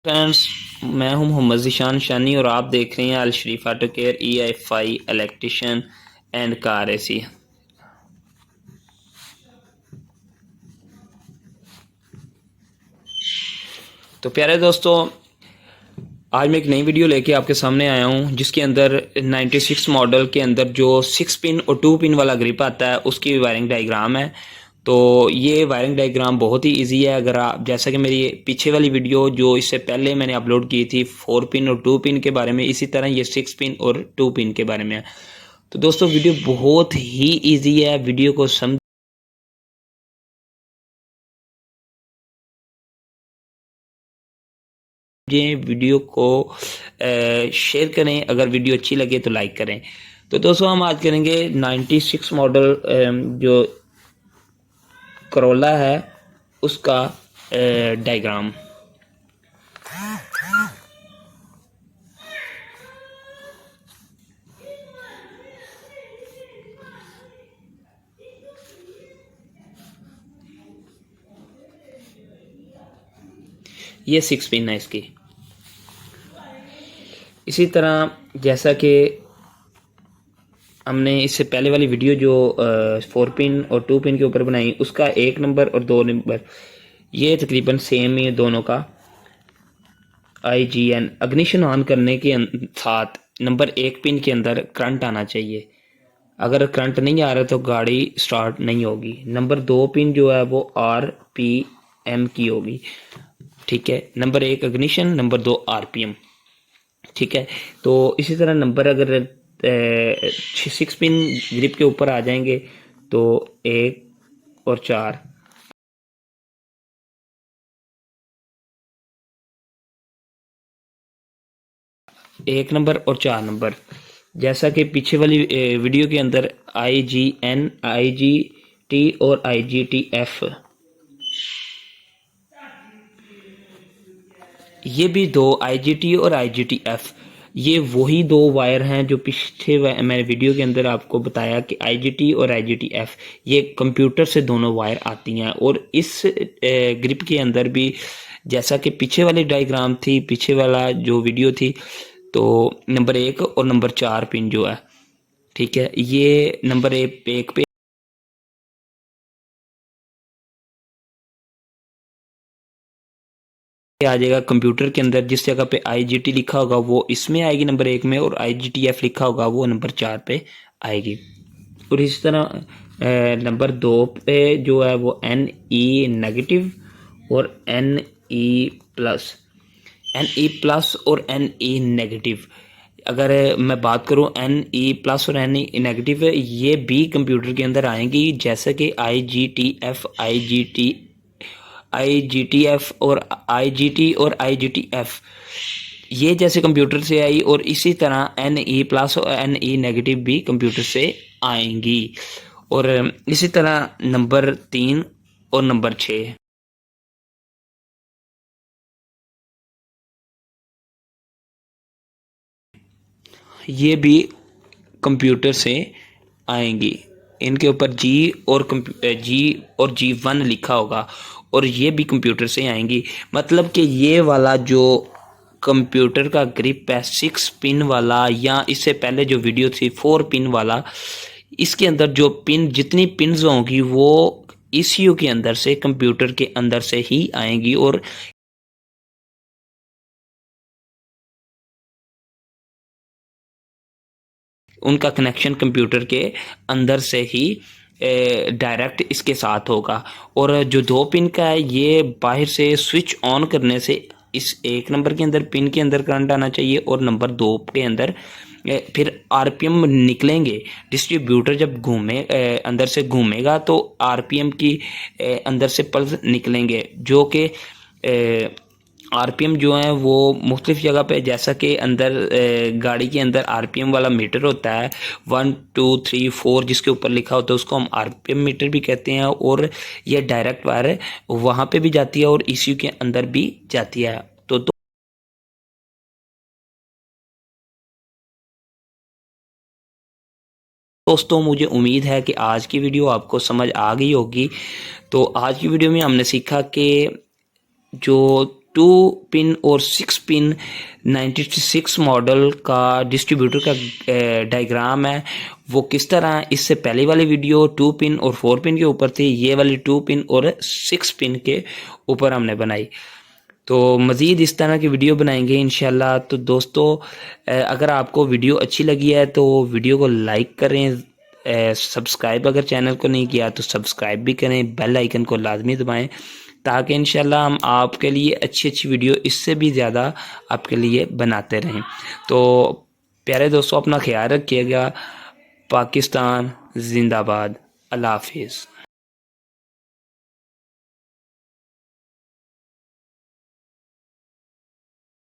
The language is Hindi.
फ्रेंड्स, मैं हूं मोहम्मद ज़ीशान शानी और आप देख रहे हैं Al Sharif auto care EFI electrician and car AC. तो प्यारे दोस्तों, आज मैं एक नई वीडियो लेके आपके सामने आया हूं जिसके अंदर 96 मॉडल के अंदर जो 6 पिन और 2 पिन वाला ग्रिप आता है उसकी वायरिंग डायग्राम है। तो ये वायरिंग डायग्राम बहुत ही इजी है। अगर आप जैसा कि मेरी पीछे वाली वीडियो जो इससे पहले मैंने अपलोड की थी 4 पिन और 2 पिन के बारे में, इसी तरह ये 6 पिन और 2 पिन के बारे में है। तो दोस्तों वीडियो बहुत ही इजी है, वीडियो को समझ वीडियो को शेयर करें, अगर वीडियो अच्छी लगे तो लाइक करें। तो दोस्तों हम आज करेंगे 96 मॉडल जो करोला है उसका डायग्राम। ये 6 पिन है इसकी। इसी तरह जैसा कि हमने इससे पहले वाली वीडियो जो 4 पिन और 2 पिन के ऊपर बनाई, उसका 1 नंबर और 2 नंबर ये तकरीबन सेम ही दोनों का। IGN अग्निशन ऑन करने के साथ नंबर 1 पिन के अंदर करंट आना चाहिए। अगर करंट नहीं आ रहा तो गाड़ी स्टार्ट नहीं होगी। नंबर 2 पिन जो है वो RPM की होगी, ठीक है। नंबर 1 अग्निशन, नंबर 2 RPM, ठीक है। तो इसी तरह नंबर अगर 6 पिन ग्रिप के ऊपर आ जाएंगे तो 1 और 4, 1 नंबर और 4 नंबर, जैसा कि पीछे वाली वीडियो के अंदर IGN, IGT और IGTF, ये भी दो IGT और IGTF, ये वही दो वायर हैं जो पिछले मैंने वीडियो के अंदर आपको बताया कि IGT और IGTF ये कंप्यूटर से दोनों वायर आती हैं। और इस ग्रिप के अंदर भी जैसा कि पीछे वाली डायग्राम थी, पीछे वाला जो वीडियो थी, तो नंबर 1 और नंबर 4 पिन जो है, ठीक है, ये नंबर 1 पे आ जाएगा। कंप्यूटर के अंदर जिस जगह पे IGT लिखा होगा वो इसमें आएगी नंबर 1 में, और IGTF लिखा होगा वो नंबर 4 पे आएगी। और इसी तरह नंबर 2 पे जो है वो NE नेगेटिव और NE प्लस, NE प्लस और NE नेगेटिव। अगर मैं बात करूं NE प्लस और NE नेगेटिव, ये भी कंप्यूटर के अंदर आएंगी, जैसे कि IGTF और IGTF ये जैसे कंप्यूटर से आई, और इसी तरह NE प्लस और NE नेगेटिव भी कंप्यूटर से आएंगी। और इसी तरह नंबर 3 और नंबर 6 ये भी कंप्यूटर से आएंगी। इनके ऊपर G1 लिखा होगा और ये भी कंप्यूटर से आएंगी। मतलब कि ये वाला जो कंप्यूटर का ग्रिप है 6 पिन वाला, या इससे पहले जो वीडियो थी 4 पिन वाला, इसके अंदर जो पिन जितनी पिन्स होंगी वो ECU के अंदर से, कंप्यूटर के अंदर से ही आएंगी, और उनका कनेक्शन कंप्यूटर के अंदर से ही डायरेक्ट इसके साथ होगा। और जो 2 पिन का है ये बाहर से स्विच ऑन करने से इस 1 नंबर के अंदर पिन के अंदर करंट आना चाहिए, और नंबर 2 के अंदर फिर RPM निकलेंगे। डिस्ट्रीब्यूटर जब अंदर से घूमेगा तो RPM की अंदर से पल्स निकलेंगे, जो कि RPM जो है वो मुख्तलिफ जगह पे, जैसा कि अंदर गाड़ी के अंदर RPM वाला मीटर होता है 1 2 3 4 जिसके ऊपर लिखा होता है, उसको हम RPM मीटर भी कहते हैं। और ये डायरेक्ट वायर वहाँ पे भी जाती है और ECU के अंदर भी जाती है। तो दोस्तों मुझे उम्मीद है कि आज की वीडियो आपको समझ आ गई होगी। तो आज की वीडियो में हमने सीखा कि जो 2 पिन और 6 पिन 96 मॉडल का डिस्ट्रीब्यूटर का डायग्राम है वो किस तरह, इससे पहले वाली वीडियो 2 पिन और 4 पिन के ऊपर थी, ये वाली 2 पिन और 6 पिन के ऊपर हमने बनाई। तो मज़ीद इस तरह की वीडियो बनाएंगे इंशाल्लाह। तो दोस्तों अगर आपको वीडियो अच्छी लगी है तो वीडियो को लाइक करें, सब्सक्राइब अगर चैनल को नहीं किया तो सब्सक्राइब भी करें, बेल आइकन को लाजमी दबाएं ताकि इंशाल्लाह हम आपके लिए अच्छी अच्छी वीडियो इससे भी ज़्यादा आपके लिए बनाते रहें। तो प्यारे दोस्तों अपना ख्याल रखिएगा। पाकिस्तान जिंदाबाद। अल्लाह हाफिज़।